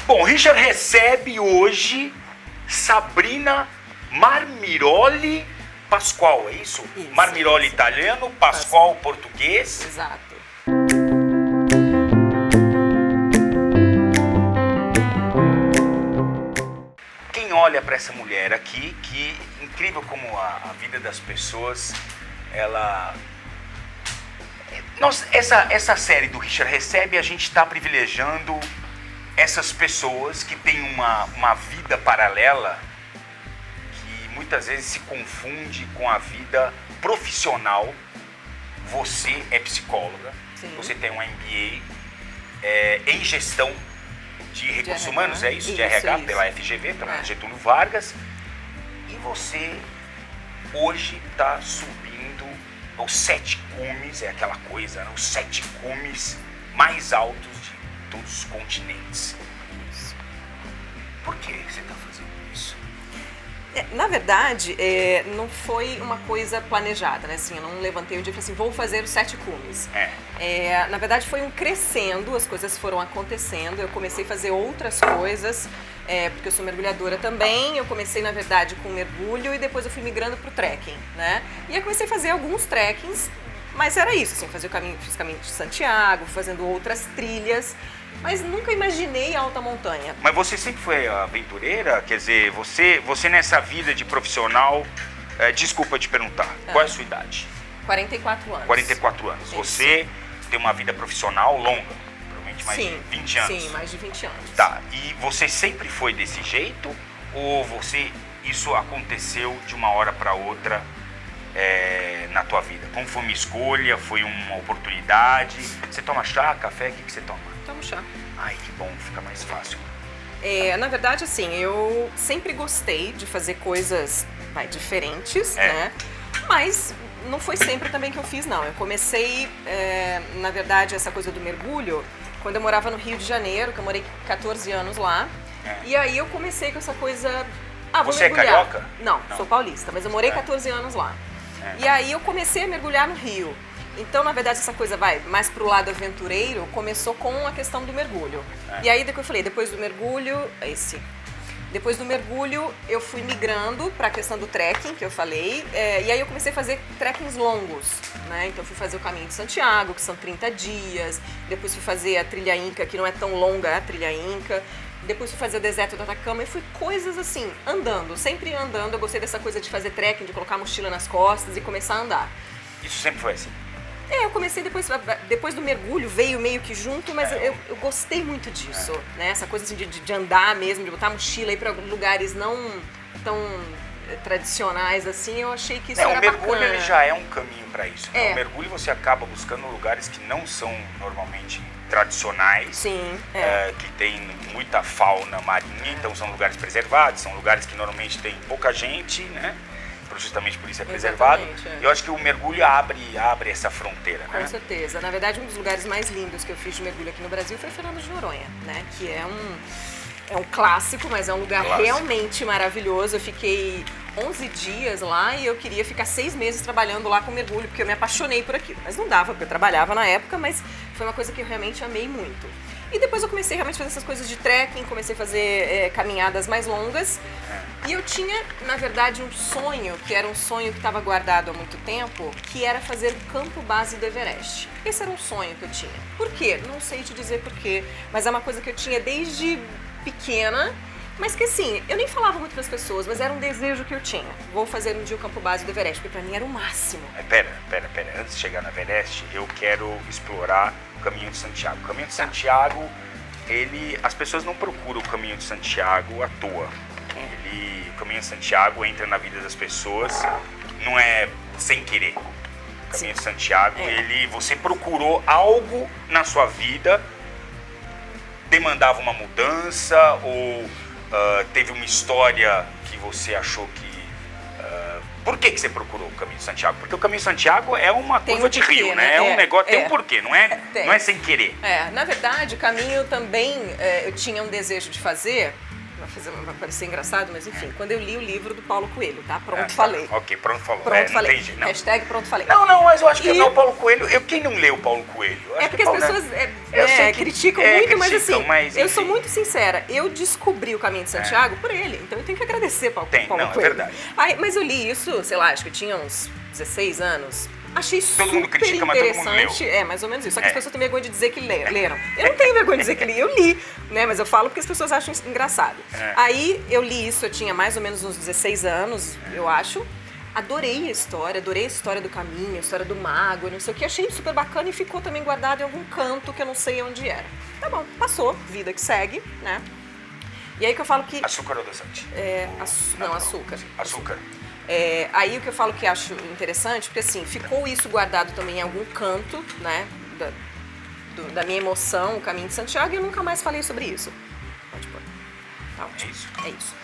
Bom, o Richard recebe hoje Sabrina Marmiroli Pascoal, é isso? Isso. Marmiroli italiano, Pascoal português. Exato. Quem olha para essa mulher aqui, que incrível como a vida das pessoas, ela... Essa série do Richard Recebe, a gente está privilegiando essas pessoas que têm uma vida paralela que muitas vezes se confunde com a vida profissional. Você é psicóloga, Sim. você tem um MBA em gestão de recursos humanos, é isso? De Isso, RH, isso. pela FGV, pela É. Getúlio Vargas. E você hoje está subindo aos 7 cumes, é aquela coisa, né? Os 7 cumes mais altos de todos os continentes. Por que você está fazendo isso? Na verdade, não foi uma coisa planejada, né? Assim, eu não levantei um dia e falei assim, vou fazer os 7 cumes. Na verdade, foi um crescendo, as coisas foram acontecendo, eu comecei a fazer outras coisas, porque eu sou mergulhadora também, eu comecei, na verdade, com mergulho e depois eu fui migrando para o trekking, né? E eu comecei a fazer alguns trekkings, mas era isso, assim, fiz caminho de Santiago, fazendo outras trilhas, mas nunca imaginei alta montanha. Mas você sempre foi aventureira? Quer dizer, você nessa vida de profissional, desculpa te perguntar, qual é a sua idade? 44 anos. 44 anos. Isso. Você tem uma vida profissional longa, provavelmente mais de 20 anos. Sim, mais de 20 anos. Tá, e você sempre foi desse jeito? Ou isso aconteceu de uma hora para outra na tua vida? Como foi uma escolha? Foi uma oportunidade? Você toma chá, café? O que você toma? Tomo chá. Ai, que bom, fica mais fácil. Na verdade, assim, eu sempre gostei de fazer coisas diferentes, né? Mas não foi sempre também que eu fiz, não. Eu comecei, na verdade, essa coisa do mergulho quando eu morava no Rio de Janeiro, que eu morei 14 anos lá. E aí eu comecei com essa coisa... vou Você mergulhar. é carioca? Não, sou paulista, mas eu morei 14 anos lá. E aí eu comecei a mergulhar no Rio. Então, na verdade, essa coisa mais pro lado aventureiro começou com a questão do mergulho. E aí depois eu falei, depois do mergulho eu fui migrando para a questão do trekking, que eu falei, e aí eu comecei a fazer trekkings longos, né? Então eu fui fazer o Caminho de Santiago, que são 30 dias, depois fui fazer a Trilha Inca, que não é tão longa a Trilha Inca, depois fui fazer o Deserto do Atacama e fui coisas assim, andando, sempre andando. Eu gostei dessa coisa de fazer trekking, de colocar a mochila nas costas e começar a andar. Isso sempre foi assim? Eu comecei depois do mergulho, veio meio que junto, mas eu gostei muito disso, né? Essa coisa assim de andar mesmo, de botar a mochila aí para lugares não tão tradicionais assim, eu achei que isso era bacana. O mergulho ele já é um caminho para isso. Né? É. O mergulho você acaba buscando lugares que não são normalmente tradicionais, Sim, que tem muita fauna marinha, então são lugares preservados, são lugares que normalmente tem pouca gente, né? Justamente por isso é preservado. Eu acho que o mergulho abre essa fronteira, né? Com certeza. Na verdade, um dos lugares mais lindos que eu fiz de mergulho aqui no Brasil foi Fernando de Noronha, né? Que é um clássico, mas é um lugar realmente maravilhoso. Eu fiquei 11 dias lá e eu queria ficar 6 meses trabalhando lá com mergulho, porque eu me apaixonei por aquilo. Mas não dava, porque eu trabalhava na época, mas foi uma coisa que eu realmente amei muito. E depois eu comecei realmente a fazer essas coisas de trekking, comecei a fazer caminhadas mais longas. E eu tinha, na verdade, um sonho, que era um sonho que estava guardado há muito tempo, que era fazer o campo base do Everest. Esse era um sonho que eu tinha. Por quê? Não sei te dizer por quê, mas é uma coisa que eu tinha desde pequena, mas que assim, eu nem falava muito para as pessoas, mas era um desejo que eu tinha. Vou fazer um dia o campo base do Everest, porque para mim era o máximo. Pera. Antes de chegar no Everest, eu quero explorar o Caminho de Santiago. O Caminho de Santiago, as pessoas não procuram o Caminho de Santiago à toa. O Caminho de Santiago entra na vida das pessoas, não é sem querer. O Caminho de Santiago, você procurou algo na sua vida, demandava uma mudança ou teve uma história que você achou que... Por que você procurou o Caminho de Santiago? Porque o Caminho de Santiago é uma curva de rio, né? É um negócio, tem um porquê, não é sem querer. Na verdade, o caminho também eu tinha um desejo de fazer, vai parecer engraçado, mas enfim, quando eu li o livro do Paulo Coelho, tá? Pronto, falei. Ok, pronto, falou. Pronto, falei. Entendi, não. Hashtag pronto, falei. Não, mas eu acho que o Paulo Coelho... Quem não leu o Paulo Coelho? É porque as pessoas criticam muito, mas assim, eu sou muito sincera. Eu descobri o Caminho de Santiago por ele, então eu tenho que agradecer Paulo Coelho. É verdade. Mas eu li isso, sei lá, acho que eu tinha uns 16 anos. Achei todo mundo super critica, mas todo mundo interessante. leu. É, mais ou menos isso. Só que as pessoas têm vergonha de dizer que leram. Eu não tenho vergonha de dizer que li, eu li, né? Mas eu falo porque as pessoas acham engraçado. Aí eu li isso, eu tinha mais ou menos uns 16 anos, eu acho. Adorei a história do caminho, a história do mago, não sei o que. Achei super bacana e ficou também guardado em algum canto que eu não sei onde era. Tá bom, passou, vida que segue, né? E aí que eu falo que... Açúcar ou adoçante? Açúcar. Açúcar. Aí o que eu falo que acho interessante, porque assim, ficou isso guardado também em algum canto, né, da minha emoção, o Caminho de Santiago, e eu nunca mais falei sobre isso. Pode pôr. Tá ótimo. É isso.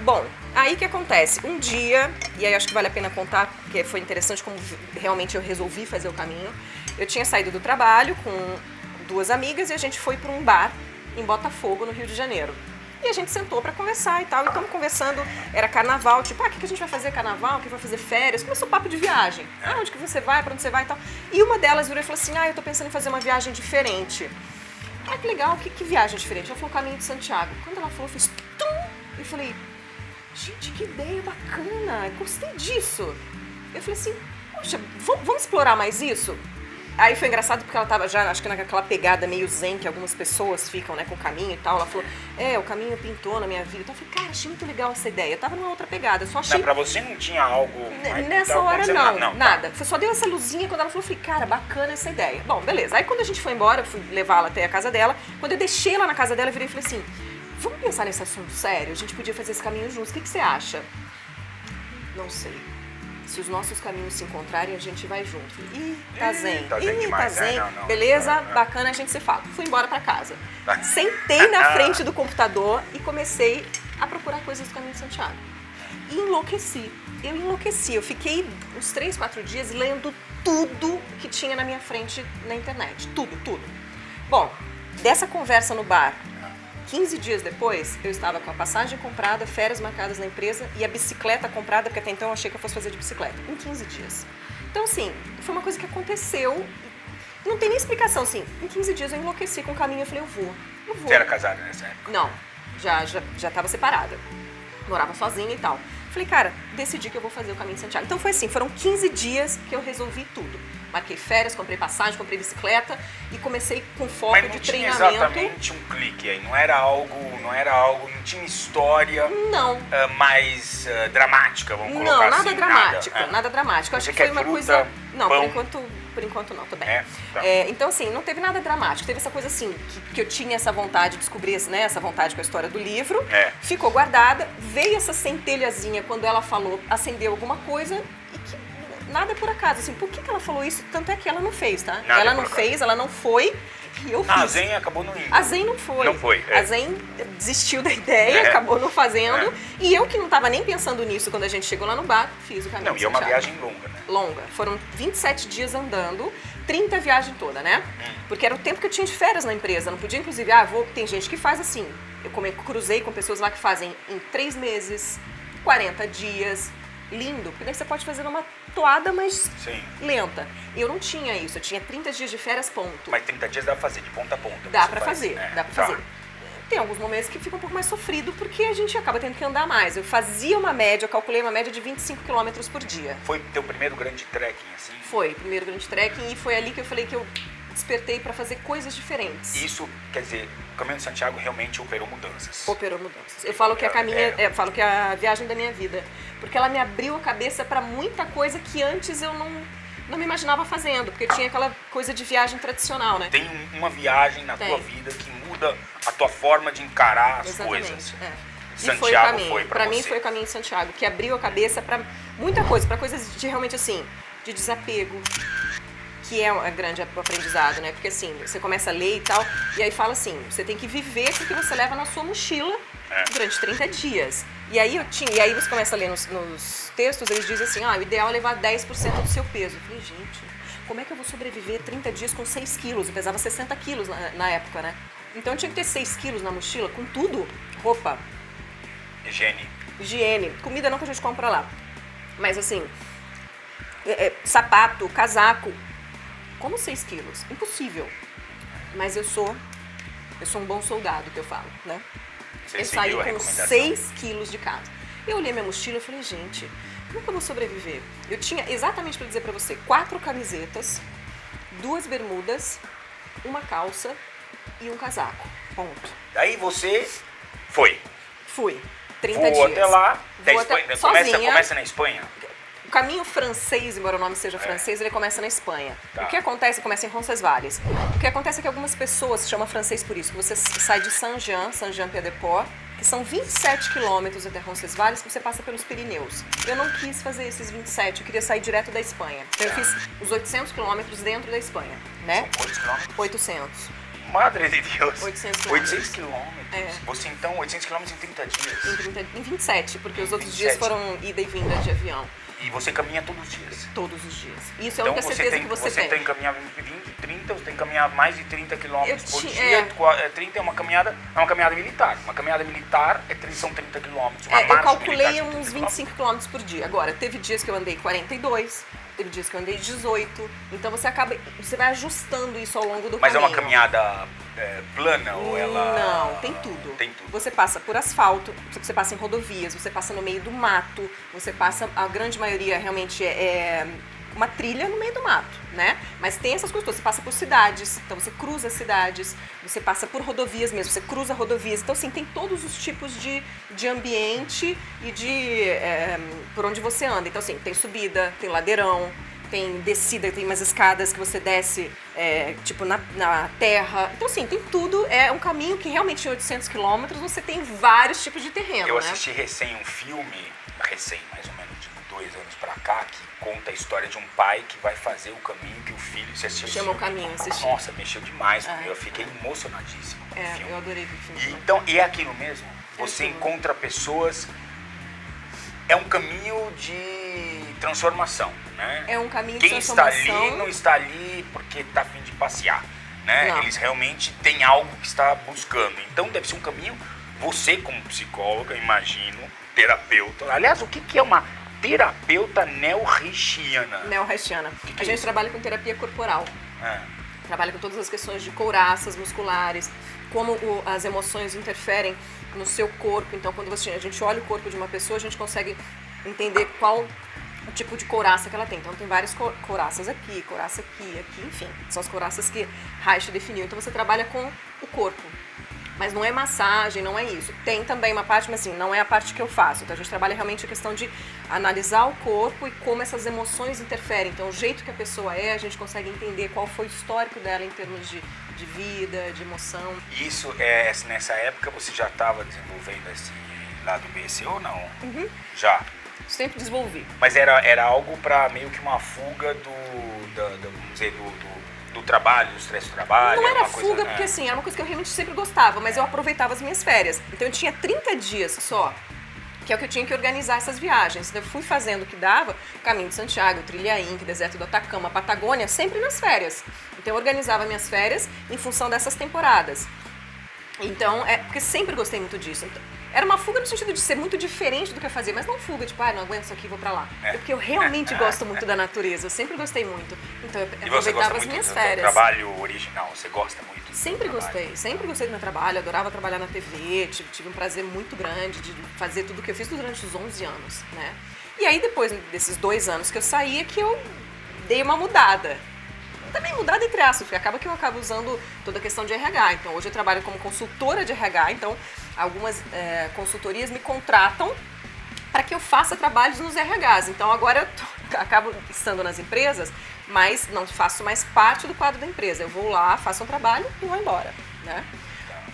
Bom, aí o que acontece? Um dia, e aí acho que vale a pena contar, porque foi interessante como realmente eu resolvi fazer o caminho. Eu tinha saído do trabalho com 2 amigas e a gente foi para um bar em Botafogo, no Rio de Janeiro. E a gente sentou pra conversar e tal, e estamos conversando, era carnaval, tipo, o que a gente vai fazer carnaval, o que vai fazer férias, começou o papo de viagem, onde que você vai, pra onde você vai e tal. E uma delas virou e falou assim, eu tô pensando em fazer uma viagem diferente. Que legal, que viagem diferente? Ela falou, Caminho de Santiago. Quando ela falou, eu fiz tum, e falei, gente, que ideia bacana, gostei disso. Eu falei assim, poxa, vamos explorar mais isso? Aí foi engraçado porque ela tava já, acho que naquela pegada meio zen que algumas pessoas ficam, né, com o caminho e tal. Ela falou, o caminho pintou na minha vida. Então eu falei, cara, achei muito legal essa ideia. Eu tava numa outra pegada, eu só achei... Não, pra você não tinha algo... Nessa hora não, nada. Você só deu essa luzinha quando ela falou, eu falei, cara, bacana essa ideia. Bom, beleza. Aí quando a gente foi embora, eu fui levá-la até a casa dela. Quando eu deixei ela na casa dela, eu virei e falei assim, vamos pensar nesse assunto sério? A gente podia fazer esse caminho juntos. O que você acha? Não sei. Se os nossos caminhos se encontrarem, a gente vai junto. Tá zen. Tá zen demais. Tá zen. Beleza, bacana, a gente se fala. Fui embora pra casa. Sentei na frente do computador e comecei a procurar coisas do Caminho de Santiago. E enlouqueci. Eu fiquei uns 3, 4 dias lendo tudo que tinha na minha frente na internet. Tudo. Bom, dessa conversa no bar, 15 dias depois, eu estava com a passagem comprada, férias marcadas na empresa e a bicicleta comprada, porque até então eu achei que eu fosse fazer de bicicleta, em 15 dias. Então, assim, foi uma coisa que aconteceu, não tem nem explicação, assim, em 15 dias eu enlouqueci com o caminho, eu falei, eu vou. Você era casada nessa época? Não, já estava separada, morava sozinha e tal. Falei, cara, decidi que eu vou fazer o Caminho de Santiago. Então foi assim, foram 15 dias que eu resolvi tudo. Marquei férias, comprei passagem, comprei bicicleta e comecei com foco de treinamento. Mas não tinha exatamente um clique aí, não era algo, não tinha uma história mais dramática, vamos colocar assim. Nada dramático. Acho que foi uma coisa... Não, por enquanto não, tô bem. Então assim, não teve nada dramático, teve essa coisa assim, que eu tinha essa vontade de descobrir, né, essa vontade com a história do livro, ficou guardada, veio essa centelhazinha quando ela falou, acendeu alguma coisa e que nada é por acaso, assim, por que ela falou isso? Tanto é que ela não fez, tá? Ela não fez, ela não foi, e eu fiz. A Zen acabou não indo. A Zen não foi. Não foi. A Zen desistiu da ideia, acabou não fazendo, e eu que não tava nem pensando nisso quando a gente chegou lá no bar, fiz o Caminho de Santiago. Não, e é uma viagem longa, né? Longa. Foram 27 dias andando, 30 a viagem toda, né? Porque era o tempo que eu tinha de férias na empresa, não podia inclusive, tem gente que faz assim, eu cruzei com pessoas lá que fazem em 3 meses, 40 dias, lindo, porque daí você pode fazer uma toada, mas lenta. Eu não tinha isso, eu tinha 30 dias de férias, ponto. Mas 30 dias dá pra fazer, de ponta a ponta. Dá pra fazer. Tem alguns momentos que fica um pouco mais sofrido, porque a gente acaba tendo que andar mais. Eu fazia uma média, eu calculei uma média de 25 km por dia. Foi teu primeiro grande trekking, assim? Foi, primeiro grande trekking, e foi ali que eu falei que eu despertei pra fazer coisas diferentes. Isso, quer dizer, o Caminho de Santiago realmente operou mudanças. Operou mudanças. Eu falo que falo que é a viagem da minha vida, porque ela me abriu a cabeça pra muita coisa que antes eu não me imaginava fazendo, porque tinha aquela coisa de viagem tradicional, né? Tem uma viagem na tua vida que muda a tua forma de encarar as coisas. Santiago foi pra você. Pra mim foi o Caminho de Santiago, que abriu a cabeça pra muita coisa, pra coisas de realmente assim, de desapego, que é um grande aprendizado, né? Porque assim, você começa a ler e tal, e aí fala assim, você tem que viver o que você leva na sua mochila durante 30 dias. E aí você começa a ler nos textos, eles dizem assim, o ideal é levar 10% do seu peso. Eu falei, gente, como é que eu vou sobreviver 30 dias com 6 quilos? Eu pesava 60 quilos na época, né? Então eu tinha que ter 6 quilos na mochila, com tudo, roupa, higiene, comida não que a gente compra lá. Mas assim, sapato, casaco, como 6 quilos? Impossível. Mas eu sou um bom soldado, que eu falo, né? Você eu saí seguiu a com recomendação? 6 quilos de casa. Eu olhei minha mochila e falei, gente, como que eu vou sobreviver? Eu tinha, exatamente para dizer para você, 4 camisetas, 2 bermudas, uma calça e um casaco. Ponto. Daí você foi. Fui. 30 Voou dias. até lá. Vou até, sozinha. Começa na Espanha? O caminho francês, embora o nome seja francês, ele começa na Espanha. Tá. O que acontece? Começa em Roncesvalles. O que acontece é que algumas pessoas se chama francês por isso. Você sai de Saint-Jean-Pied-de-Port, que são 27 quilômetros até Roncesvalles, que você passa pelos Pirineus. Eu não quis fazer esses 27, eu queria sair direto da Espanha. Então eu fiz os 800 quilômetros dentro da Espanha, né? São quantos quilômetros? 800. Madre de Deus. 800 quilômetros. 800 quilômetros. É. Você então, 800 quilômetros em 30 dias. Em 27, porque os outros 27. dias foram ida e vinda de avião. E você caminha todos os dias. Todos os dias. Isso é a Então única certeza que você tem. tem que caminhar 20, 30, você tem que caminhar mais de 30 quilômetros por dia. 30 é uma caminhada militar. Uma caminhada militar são 30 quilômetros. Eu calculei uns 25 quilômetros por dia. Agora, teve dias que eu andei 42, teve dias que eu andei 18. Então você vai ajustando isso ao longo do Mas caminho. é uma caminhada plana ou ela... Não, tem tudo. Tem tudo. Você passa por asfalto, você passa em rodovias, você passa no meio do mato, você passa, a grande maioria realmente é uma trilha no meio do mato, né? Mas tem essas coisas todas, você passa por cidades, então você cruza cidades, você passa por rodovias mesmo, você cruza rodovias. Então, assim, tem todos os tipos de ambiente e por onde você anda. Então, assim, tem subida, tem ladeirão, tem descida, tem umas escadas que você desce, tipo, na terra. Então, assim, tem tudo. É um caminho que realmente em 800 quilômetros você tem vários tipos de terreno, Eu né? assisti recém um filme, mais ou menos de 2 anos pra cá, que conta a história de um pai que vai fazer o caminho que o filho... Você assistiu? Chama o Caminho, assisti. Nossa, mexeu demais comigo. Eu fiquei emocionadíssimo com o filme. Eu adorei o filme. E é aquilo mesmo. Você encontra pessoas... É um caminho de transformação, né? É um caminho de Quem está transformação. ali não está ali porque está a fim de passear, né? Não. Eles realmente têm algo que está buscando. Então deve ser um caminho, você como psicóloga, imagino, terapeuta. Aliás, o que é uma terapeuta neo-reichiana? Neo-reichiana. Que A gente trabalha com terapia corporal. Trabalha com todas as questões de couraças musculares, como as emoções interferem no seu corpo. Então, quando a gente olha o corpo de uma pessoa, a gente consegue entender qual o tipo de couraça que ela tem. Então, tem várias couraças aqui, couraça aqui, enfim. São as couraças que Reich definiu. Então, você trabalha com o corpo. Mas não é massagem, não é isso. Tem também uma parte, mas assim, não é a parte que eu faço. Então a gente trabalha realmente a questão de analisar o corpo e como essas emoções interferem. Então o jeito que a pessoa a gente consegue entender qual foi o histórico dela em termos de vida, de emoção. E isso, nessa época, você já estava desenvolvendo esse lado BC ou não? Uhum. Já? Sempre desenvolvi. Mas era algo para meio que uma fuga vamos dizer, do trabalho, do estresse do trabalho? Não era fuga, porque assim, era uma coisa que eu realmente sempre gostava, mas eu aproveitava as minhas férias. Então eu tinha 30 dias só, que é o que eu tinha que organizar essas viagens. Então eu fui fazendo o que dava, Caminho de Santiago, Trilha Inca, Deserto do Atacama, Patagônia, sempre nas férias. Então eu organizava minhas férias em função dessas temporadas. Então, porque sempre gostei muito disso. Então, era uma fuga no sentido de ser muito diferente do que eu fazia, mas não fuga, tipo, não aguento isso aqui, vou pra lá. Porque eu realmente gosto muito da natureza, eu sempre gostei muito. Então eu aproveitava as minhas férias. E você gosta muito do trabalho original, você gosta muito? Sempre gostei do meu trabalho, adorava trabalhar na TV, tive um prazer muito grande de fazer tudo o que eu fiz durante os 11 anos, né? E aí depois desses 2 anos que eu saí, é que eu dei uma mudada. Também mudada entre aspas, porque acaba que eu acabo usando toda a questão de RH. Então hoje eu trabalho como consultora de RH, então algumas consultorias me contratam para que eu faça trabalhos nos RHs. Então agora eu acabo estando nas empresas, mas não faço mais parte do quadro da empresa. Eu vou lá, faço um trabalho e vou embora, né?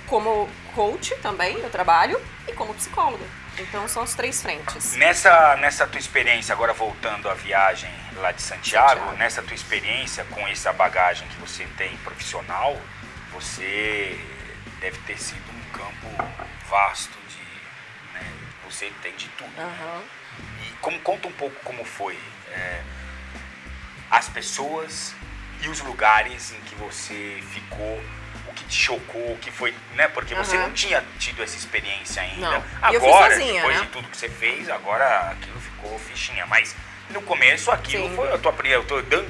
Como coach também eu trabalho e como psicóloga. Então são as 3 frentes. Nessa tua experiência, agora voltando à viagem lá de Santiago, nessa tua experiência com essa bagagem que você tem profissional, você deve ter sido um campo vasto você tem de tudo. Né? E conta um pouco como foi as pessoas e os lugares em que você ficou, o que te chocou, o que foi, né? Porque você não tinha tido essa experiência ainda. Não. Agora, eu fui sozinha, depois né? de tudo que você fez, agora aquilo ficou fichinha. Mas no começo aquilo Sim. foi a tua primeira,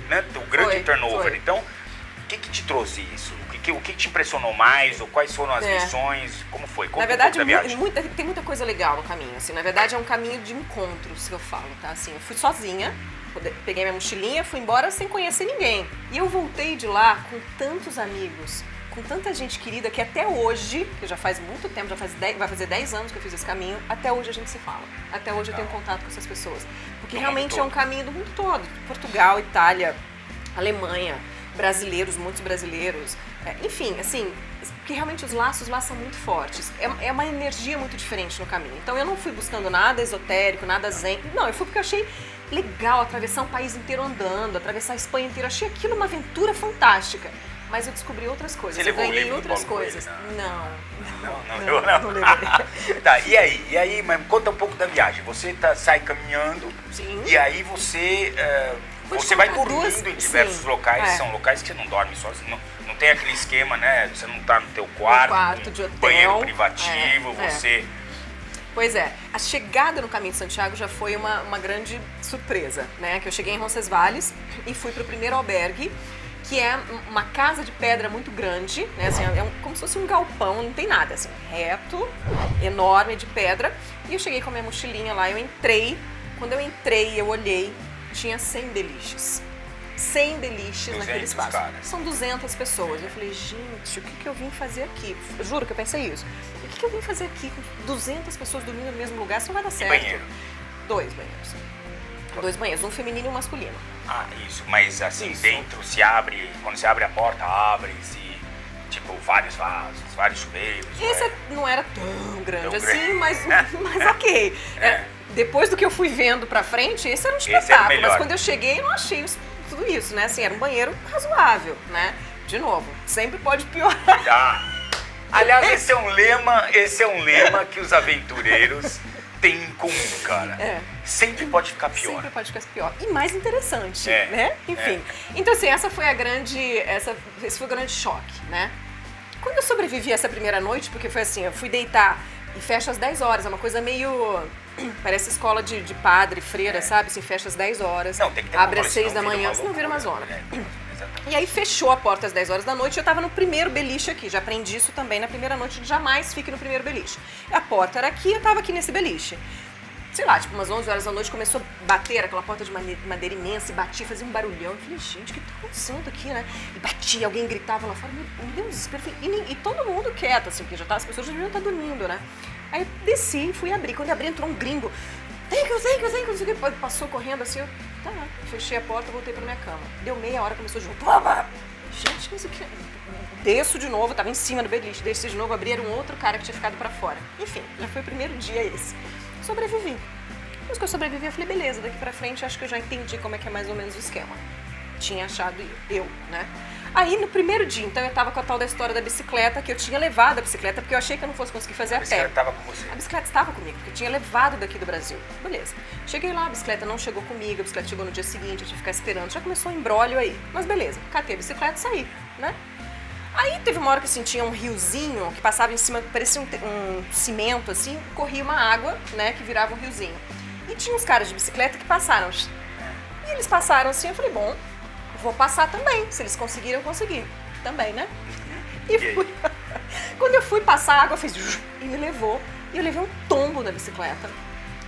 né, o grande turnover. Foi. Então, o que te trouxe isso? O que te impressionou mais? Ou quais foram as lições? Como foi? Conta Na verdade, um pouco da viagem. tem muita coisa legal no caminho, assim. Na verdade, é um caminho de encontros, que eu falo, tá? Assim, eu fui sozinha, peguei minha mochilinha, fui embora sem conhecer ninguém. E eu voltei de lá com tantos amigos, com tanta gente querida, que até hoje, que já faz muito tempo, vai fazer 10 anos que eu fiz esse caminho, até hoje a gente se fala. Até hoje eu tenho contato com essas pessoas. Porque realmente é um caminho do mundo todo. Portugal, Itália, Alemanha, brasileiros, muitos brasileiros. Enfim, assim, porque realmente os laços lá são muito fortes. É uma energia muito diferente no caminho. Então eu não fui buscando nada esotérico, nada zen. Não, eu fui porque eu achei legal atravessar um país inteiro andando, atravessar a Espanha inteira. Achei aquilo uma aventura fantástica. Mas eu descobri outras coisas. Você levou eu ganhei o livro do outras Paulo coisas. Coelho, Não levei. Tá, e aí, mas conta um pouco da viagem. Você sai caminhando. Sim. E aí você vai dormindo em diversos locais. São locais que você não dorme sozinho. Não tem aquele esquema, né? Você não tá no teu quarto de hotel. Banheiro privativo, você... Pois é, a chegada no Caminho de Santiago já foi uma grande surpresa, né? Que eu cheguei em Roncesvalles e fui para o primeiro albergue, que é uma casa de pedra muito grande, né? Assim, como se fosse um galpão, não tem nada, assim, reto, enorme de pedra. E eu cheguei com a minha mochilinha lá, eu entrei. Quando eu entrei, eu olhei, tinha 100 beliches. 100 beliches naquele espaço. Caras. São 200 pessoas. Eu falei, gente, o que eu vim fazer aqui? Eu juro que eu pensei isso. O que eu vim fazer aqui com 200 pessoas dormindo no mesmo lugar? Isso não vai dar certo. E banheiro? 2 banheiros. 2 banheiros, um feminino e um masculino. Ah, isso. Mas assim, Isso. dentro quando se abre a porta, abre-se, tipo, vários vasos, vários chuveiros. Esse não era tão grande Tão assim, grande. mas ok. Depois do que eu fui vendo pra frente, esse era um Esse era o espetáculo. melhor. Mas quando eu cheguei, eu não achei tudo isso, né? Assim, era um banheiro razoável, né? De novo, sempre pode piorar. Ah. Aliás, esse é um lema que os aventureiros têm em comum, cara. Sempre pode ficar pior. Sempre pode ficar pior. E mais interessante, É, né? Enfim. Então, assim, esse foi o grande choque, né? Quando eu sobrevivi essa primeira noite, porque foi assim, eu fui deitar e fecha às 10 horas, é uma coisa meio... Parece escola de padre, freira, sabe? Assim, fecha às 10 horas, Não, tem que ter abre às controle, 6 da senão manhã, vira senão vira uma zona. Exatamente. E aí fechou a porta às 10 horas da noite e eu tava no primeiro beliche aqui. Já aprendi isso também na primeira noite, jamais fique no primeiro beliche. A porta era aqui, eu tava aqui nesse beliche. Sei lá, tipo umas 11 horas da noite começou a bater aquela porta de madeira imensa e batia, fazia um barulhão. Eu falei, gente, o que tá acontecendo aqui, né? E batia, alguém gritava lá fora, me deu um desespero. E todo mundo quieto, assim, porque as pessoas já deviam estar dormindo, né? Aí eu desci e fui abrir. Quando eu abri, entrou um gringo. Thank you, não sei o que. Passou correndo assim, fechei a porta, voltei pra minha cama. Deu meia hora, começou a jogar. Gente, que isso aqui? Desço de novo, tava em cima do beliche, desci de novo, abri, era um outro cara que tinha ficado pra fora. Enfim, já foi o primeiro dia esse. Sobrevivi. Depois que eu sobrevivi, eu falei, beleza, daqui pra frente acho que eu já entendi como é que é mais ou menos o esquema. Tinha achado eu, né? Aí no primeiro dia, então eu tava com a tal da história da bicicleta, que eu tinha levado a bicicleta, porque eu achei que eu não fosse conseguir fazer a pé. A bicicleta estava com você? A bicicleta estava comigo, porque eu tinha levado daqui do Brasil. Beleza. Cheguei lá, a bicicleta não chegou comigo, a bicicleta chegou no dia seguinte, eu tive que ficar esperando. Já começou um embrólio aí. Mas beleza, catei a bicicleta e saí, né? Aí teve uma hora que assim, tinha um riozinho que passava em cima, parecia um cimento assim, corria uma água, né, que virava um riozinho. E tinha uns caras de bicicleta que passaram. E eles passaram assim, eu falei, bom, vou passar também. Se eles conseguiram, eu consegui. Também, né? E fui. Quando eu fui passar, a água fez e me levou. E eu levei um tombo na bicicleta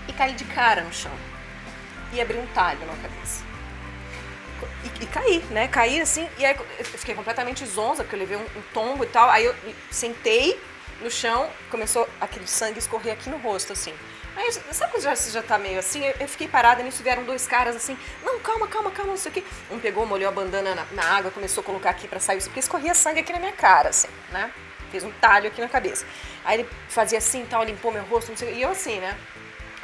e caí de cara no chão. E abri um talho na cabeça. E caí, né? Caí assim, e aí eu fiquei completamente zonza, porque eu levei um tombo e tal. Aí eu sentei no chão, começou aquele sangue escorrer aqui no rosto, assim. Aí, sabe quando você já tá meio assim? Eu fiquei parada, nisso vieram 2 caras assim, não, calma, não sei o quê. Um pegou, molhou a bandana na água, começou a colocar aqui pra sair, porque escorria sangue aqui na minha cara, assim, né? Fez um talho aqui na cabeça. Aí ele fazia assim e tal, limpou meu rosto, não sei o quê, e eu assim, né?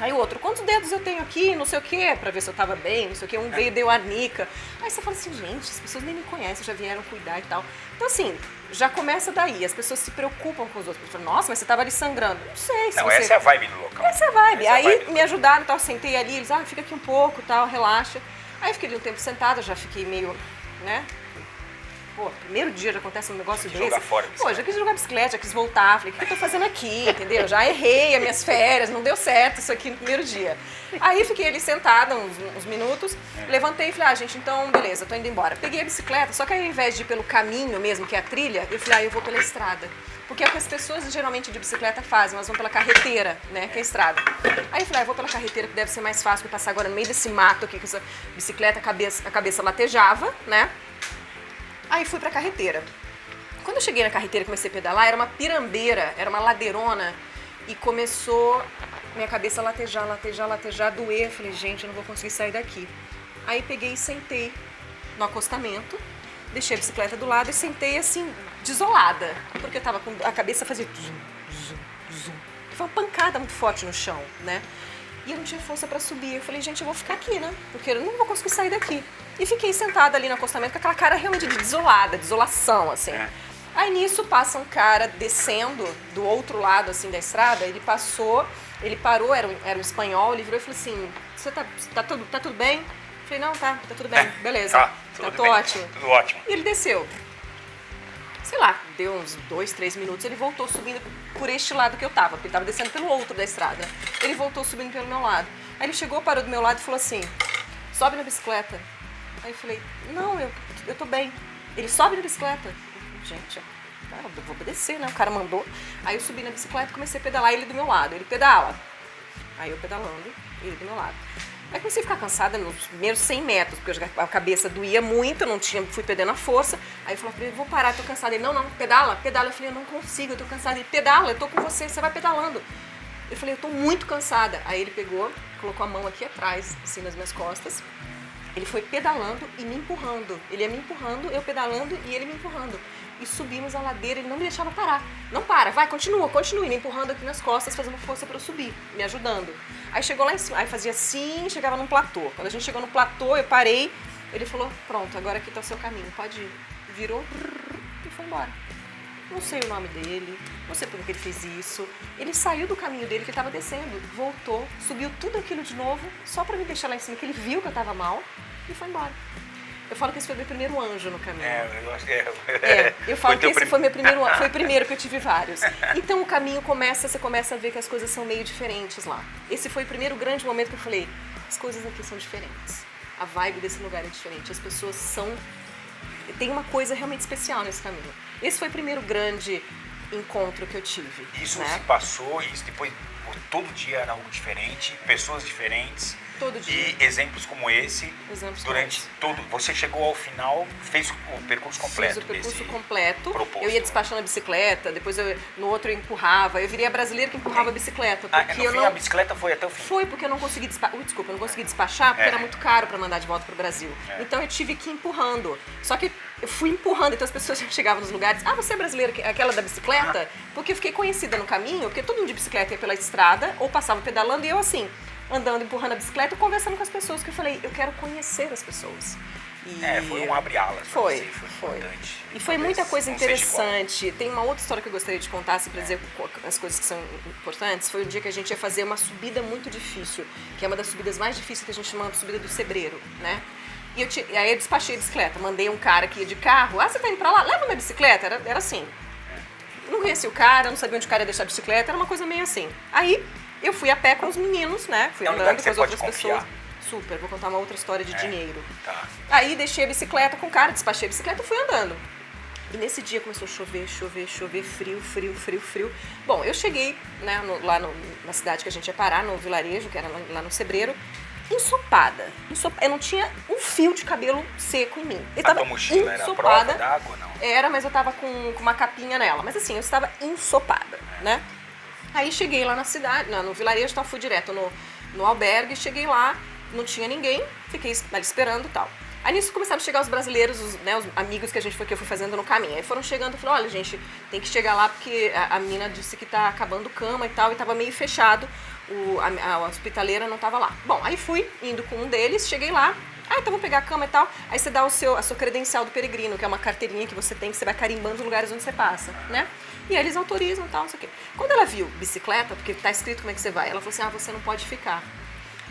Aí o outro, quantos dedos eu tenho aqui, não sei o quê, pra ver se eu tava bem, não sei o quê. Um veio e deu a nica. Aí você fala assim, gente, as pessoas nem me conhecem, já vieram cuidar e tal. Então assim, já começa daí, as pessoas se preocupam com os outros. Falam, nossa, mas você tava ali sangrando. Não sei se Não, você... essa é a vibe do local. Essa é a vibe. Essa é a Aí vibe do me ajudaram, tal, sentei ali, eles, fica aqui um pouco, tal, relaxa. Aí fiquei ali um tempo sentada, já fiquei meio, né, pô, primeiro dia já acontece um negócio desse. Jogar fora a bicicleta. Pô, já quis jogar bicicleta, já quis voltar. Falei, o que eu tô fazendo aqui, entendeu? Já errei as minhas férias, não deu certo isso aqui no primeiro dia. Aí fiquei ali sentada uns minutos, levantei e falei, gente, então beleza, tô indo embora. Peguei a bicicleta, só que aí, ao invés de ir pelo caminho mesmo, que é a trilha, eu falei, eu vou pela estrada. Porque é o que as pessoas geralmente de bicicleta fazem, elas vão pela carreteira, né, que é a estrada. Aí eu falei, eu vou pela carreteira, que deve ser mais fácil pra passar agora no meio desse mato aqui, com essa bicicleta, a cabeça latejava, né. Aí fui pra carreteira. Quando eu cheguei na carreteira e comecei a pedalar, era uma pirambeira, era uma ladeirona, e começou minha cabeça a latejar, doer. Eu falei, gente, eu não vou conseguir sair daqui. Aí peguei e sentei no acostamento, deixei a bicicleta do lado e sentei assim, desolada, porque eu tava com a cabeça fazia zum. Foi uma pancada muito forte no chão, né? E eu não tinha força pra subir. Eu falei, gente, eu vou ficar aqui, né? Porque eu não vou conseguir sair daqui. E fiquei sentada ali no acostamento com aquela cara realmente de desolação, assim. Aí nisso passa um cara descendo do outro lado, assim, da estrada. Ele parou, era um espanhol, ele virou e falou assim, você tá tudo bem? Eu falei, não, tá tudo bem, beleza. Tá, tudo bem, ótimo. Tudo ótimo. E ele desceu. Sei lá, deu uns 2, 3 minutos, ele voltou subindo por este lado que eu tava, porque ele tava descendo pelo outro da estrada. Ele voltou subindo pelo meu lado. Aí ele chegou, parou do meu lado e falou assim, sobe na bicicleta. Aí eu falei, não, eu tô bem. Ele sobe na bicicleta. Gente, eu vou obedecer, né? O cara mandou. Aí eu subi na bicicleta e comecei a pedalar, ele do meu lado. Ele pedala. Aí eu pedalando, ele do meu lado. Aí comecei a ficar cansada nos primeiros 100 metros, porque a cabeça doía muito, fui perdendo a força. Aí eu falei pra ele, vou parar, tô cansada. Ele, não, pedala. Eu falei, eu não consigo, eu tô cansada. Ele, pedala, eu tô com você vai pedalando. Eu falei, eu tô muito cansada. Aí ele pegou, colocou a mão aqui atrás, assim, nas minhas costas. Ele foi pedalando e me empurrando. Ele ia me empurrando, eu pedalando e ele me empurrando. E subimos a ladeira, ele não me deixava parar. Não para, vai, continua, me empurrando aqui nas costas, fazendo força pra eu subir, me ajudando. Aí chegou lá em cima, aí fazia assim, chegava num platô. Quando a gente chegou no platô, eu parei, ele falou, pronto, agora aqui tá o seu caminho, pode ir. Virou e foi embora. Não sei o nome dele, não sei por que ele fez isso. Ele saiu do caminho dele que ele estava descendo, voltou, subiu tudo aquilo de novo, só para me deixar lá em cima, que ele viu que eu estava mal e foi embora. Eu falo que esse foi meu primeiro anjo no caminho. Eu acho que eu falo que esse foi meu primeiro anjo, foi o primeiro que eu tive vários. Então o caminho você começa a ver que as coisas são meio diferentes lá. Esse foi o primeiro grande momento que eu falei, as coisas aqui são diferentes. A vibe desse lugar é diferente, as pessoas tem uma coisa realmente especial nesse caminho. Esse foi o primeiro grande encontro que eu tive. Isso né? se passou, isso depois todo dia era algo diferente, pessoas diferentes. Todo dia. E exemplos como esse, durante todo... Você chegou ao final, fez o percurso completo. Fiz o percurso completo. Proposto. Eu ia despachando a bicicleta, depois no outro eu empurrava. Eu virei a brasileira que empurrava a bicicleta. Porque no fim, a bicicleta foi até o fim. Foi porque eu não consegui despachar. Desculpa, eu não consegui despachar porque era muito caro para mandar de volta pro Brasil. Então eu tive que ir empurrando. Só que eu fui empurrando, então as pessoas chegavam nos lugares, você é brasileira, aquela da bicicleta? Porque eu fiquei conhecida no caminho, porque todo mundo de bicicleta ia pela estrada, ou passava pedalando, e eu assim, andando, empurrando a bicicleta, conversando com as pessoas, que eu falei, eu quero conhecer as pessoas. Foi um abre-alas. Foi importante. E foi muita coisa interessante. Tem uma outra história que eu gostaria de contar, assim, pra dizer as coisas que são importantes. Foi um dia que a gente ia fazer uma subida muito difícil, que é uma das subidas mais difíceis que a gente chama de subida do Sebreiro, né? E aí eu despachei a bicicleta, mandei um cara que ia de carro, você tá indo pra lá? Leva minha bicicleta, era assim. Não conhecia o cara, não sabia onde o cara ia deixar a bicicleta, era uma coisa meio assim. Aí eu fui a pé com os meninos, né? Fui andando com as outras pessoas. Super, vou contar uma outra história de dinheiro. Tá. Aí deixei a bicicleta com o cara, despachei a bicicleta e fui andando. E nesse dia começou a chover, frio. Bom, eu cheguei, né, lá na cidade que a gente ia parar, no vilarejo, que era lá no Sebreiro, ensopada. Eu não tinha um fio de cabelo seco em mim. Eu tava mochila ensopada. Era prova d'água, não? Era, mas eu tava com uma capinha nela. Mas assim, eu estava ensopada, né? Aí cheguei lá na cidade, no vilarejo, então fui direto no albergue, cheguei lá, não tinha ninguém, fiquei ali esperando e tal. Aí nisso começaram a chegar os brasileiros, os amigos que eu fui fazendo no caminho. Aí foram chegando e falaram, olha gente, tem que chegar lá porque a menina disse que tá acabando cama e tal, e tava meio fechado, a hospitaleira não tava lá. Bom, aí fui indo com um deles, cheguei lá, então vamos pegar a cama e tal, aí você dá a sua credencial do peregrino, que é uma carteirinha que você tem, que você vai carimbando os lugares onde você passa, né? E aí eles autorizam e tal, não sei o quê. Quando ela viu bicicleta, porque tá escrito como é que você vai, ela falou assim, você não pode ficar.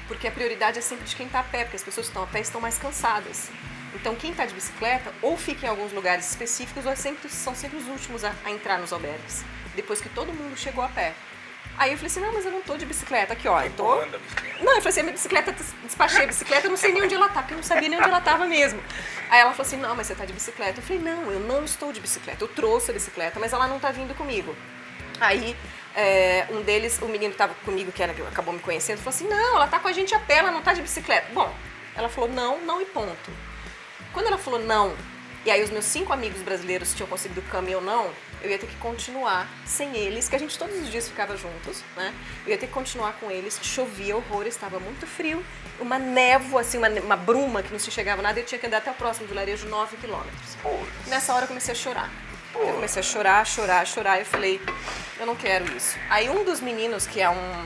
Porque a prioridade é sempre de quem está a pé, porque as pessoas que estão a pé estão mais cansadas. Então quem está de bicicleta ou fica em alguns lugares específicos ou são sempre os últimos a entrar nos albergues, depois que todo mundo chegou a pé. Aí eu falei assim, não, mas eu não tô de bicicleta aqui, ó. Eu tô... Não, eu falei assim, a minha bicicleta, despachei a bicicleta, eu não sei nem onde ela tá, porque eu não sabia nem onde ela tava mesmo. Aí ela falou assim, não, mas você tá de bicicleta. Eu falei, não, eu não estou de bicicleta, eu trouxe a bicicleta, mas ela não tá vindo comigo. Aí um deles, o menino que tava comigo, que acabou me conhecendo, falou assim, não, ela tá com a gente a pé, ela não tá de bicicleta. Bom, ela falou não e ponto. Quando ela falou não, e aí os meus 5 amigos brasileiros tinham conseguido o caminho ou não, eu ia ter que continuar sem eles, que a gente todos os dias ficava juntos, né? Eu ia ter que continuar com eles, chovia horrores, estava muito frio, uma névoa, assim, uma bruma que não se chegava nada, e eu tinha que andar até o próximo vilarejo, 9 quilômetros. Nessa hora eu comecei a chorar. Eu comecei a chorar, eu falei, eu não quero isso. Aí um dos meninos, que é um...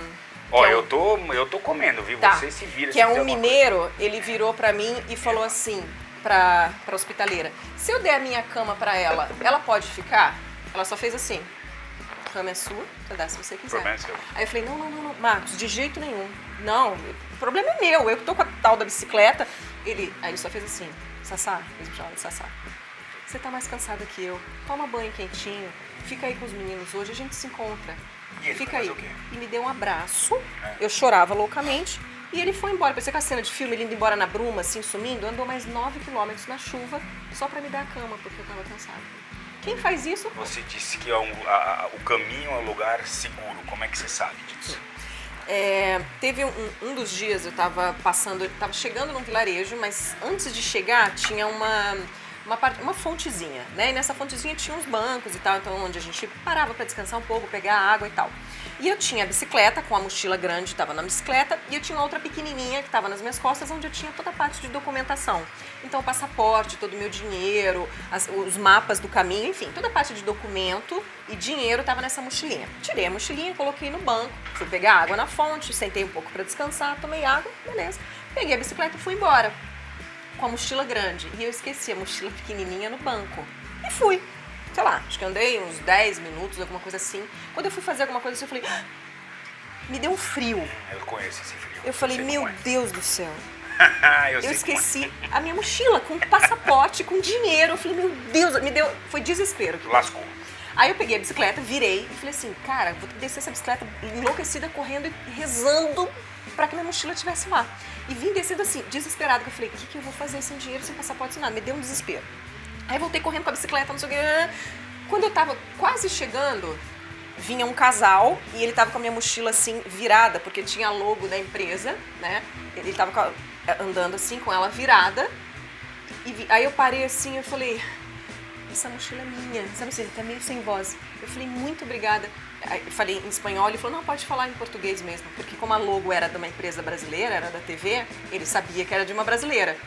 Ó, eu tô comendo, viu? Tá. Você se vira. Que é um mineiro, ele virou pra mim e falou assim, pra hospitaleira, se eu der a minha cama pra ela, ela pode ficar? Ela só fez assim, a cama é sua, você dá se você quiser. Problema é seu. Aí eu falei, não, Marcos, de jeito nenhum. Não, o problema é meu, eu que tô com a tal da bicicleta. Aí ele só fez assim, Sassá, Sassá, você tá mais cansada que eu, toma banho quentinho, fica aí com os meninos hoje, a gente se encontra. E ele Fica aí. o quê? E me deu um abraço, eu chorava loucamente, e ele foi embora. Parecia que a cena de filme, ele indo embora na bruma, assim, sumindo, andou mais 9 quilômetros na chuva, só pra me dar a cama, porque eu tava cansada. Quem faz isso? Você disse que o caminho é um lugar seguro. Como é que você sabe disso? Teve um dos dias, eu tava chegando num vilarejo, mas antes de chegar tinha uma fontezinha, né? E nessa fontezinha tinha uns bancos e tal, então onde a gente parava para descansar um pouco, pegar água e tal. E eu tinha a bicicleta com a mochila grande, estava na bicicleta, e eu tinha outra pequenininha que estava nas minhas costas, onde eu tinha toda a parte de documentação. Então o passaporte, todo o meu dinheiro, os mapas do caminho, enfim, toda a parte de documento e dinheiro estava nessa mochilinha. Tirei a mochilinha, coloquei no banco, fui pegar água na fonte, sentei um pouco para descansar, tomei água, beleza. Peguei a bicicleta e fui embora com a mochila grande. E eu esqueci a mochila pequenininha no banco. E fui. Sei lá, acho que andei uns 10 minutos, alguma coisa assim. Quando eu fui fazer alguma coisa assim, eu falei, me deu um frio. Eu conheço esse frio. Eu falei, meu Deus do céu. eu esqueci a minha mochila com passaporte, com dinheiro. Eu falei, meu Deus, foi desespero. Lascou. Aí eu peguei a bicicleta, virei e falei assim, cara, vou descer essa bicicleta enlouquecida, correndo e rezando pra que minha mochila estivesse lá. E vim descendo assim, desesperado, que eu falei, o que eu vou fazer sem dinheiro, sem passaporte, sem nada? Me deu um desespero. Aí voltei correndo com a bicicleta, não sei o que. Quando eu tava quase chegando, vinha um casal e ele tava com a minha mochila assim, virada, porque tinha logo da empresa, né? Ele tava andando assim, com ela virada. Aí eu parei assim, eu falei, essa mochila é minha, sabe assim, ele tá meio sem voz. Eu falei, muito obrigada. Eu falei em espanhol, ele falou, não, pode falar em português mesmo, porque como a logo era de uma empresa brasileira, era da TV, ele sabia que era de uma brasileira.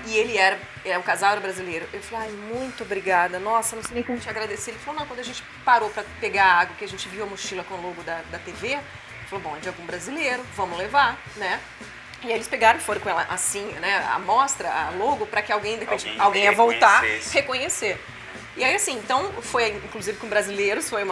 E o casal era brasileiro. Eu falei, ai, muito obrigada, nossa, não sei nem como te agradecer. Ele falou, não, quando a gente parou para pegar a água, que a gente viu a mochila com o logo da TV, ele falou, bom, é de algum brasileiro, vamos levar, né? E aí eles pegaram e foram com ela assim, né, a mostra, a logo, para que alguém, de repente, alguém ia voltar, reconhecer. E aí, assim, então, foi, inclusive com brasileiros, foi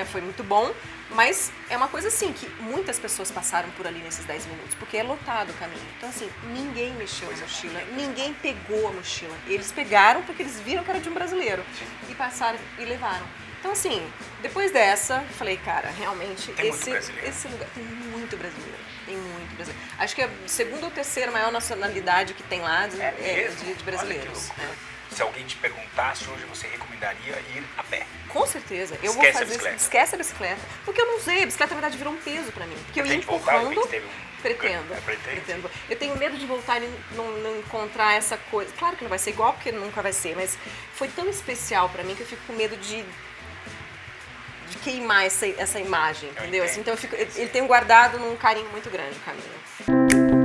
foi muito bom, mas é uma coisa assim, que muitas pessoas passaram por ali nesses 10 minutos, porque é lotado o caminho. Então, assim, ninguém mexeu na mochila, ninguém pegou a mochila. Eles pegaram porque eles viram que era de um brasileiro. Sim. E passaram e levaram. Então, assim, depois dessa, falei, cara, realmente, esse lugar tem muito brasileiro. Tem muito brasileiro. Acho que é a segunda ou terceira maior nacionalidade que tem lá de brasileiros. Se alguém te perguntasse hoje, você recomendaria ir a pé? Com certeza. Eu vou fazer isso. Esquece a bicicleta. Porque eu não usei. A bicicleta, na verdade, virou um peso pra mim. Porque eu ia empurrando. Pretendo. Eu tenho medo de voltar e não encontrar essa coisa. Claro que não vai ser igual, porque nunca vai ser. Mas foi tão especial pra mim que eu fico com medo de queimar essa imagem, entendeu? Assim, então eu tenho guardado num carinho muito grande o caminho.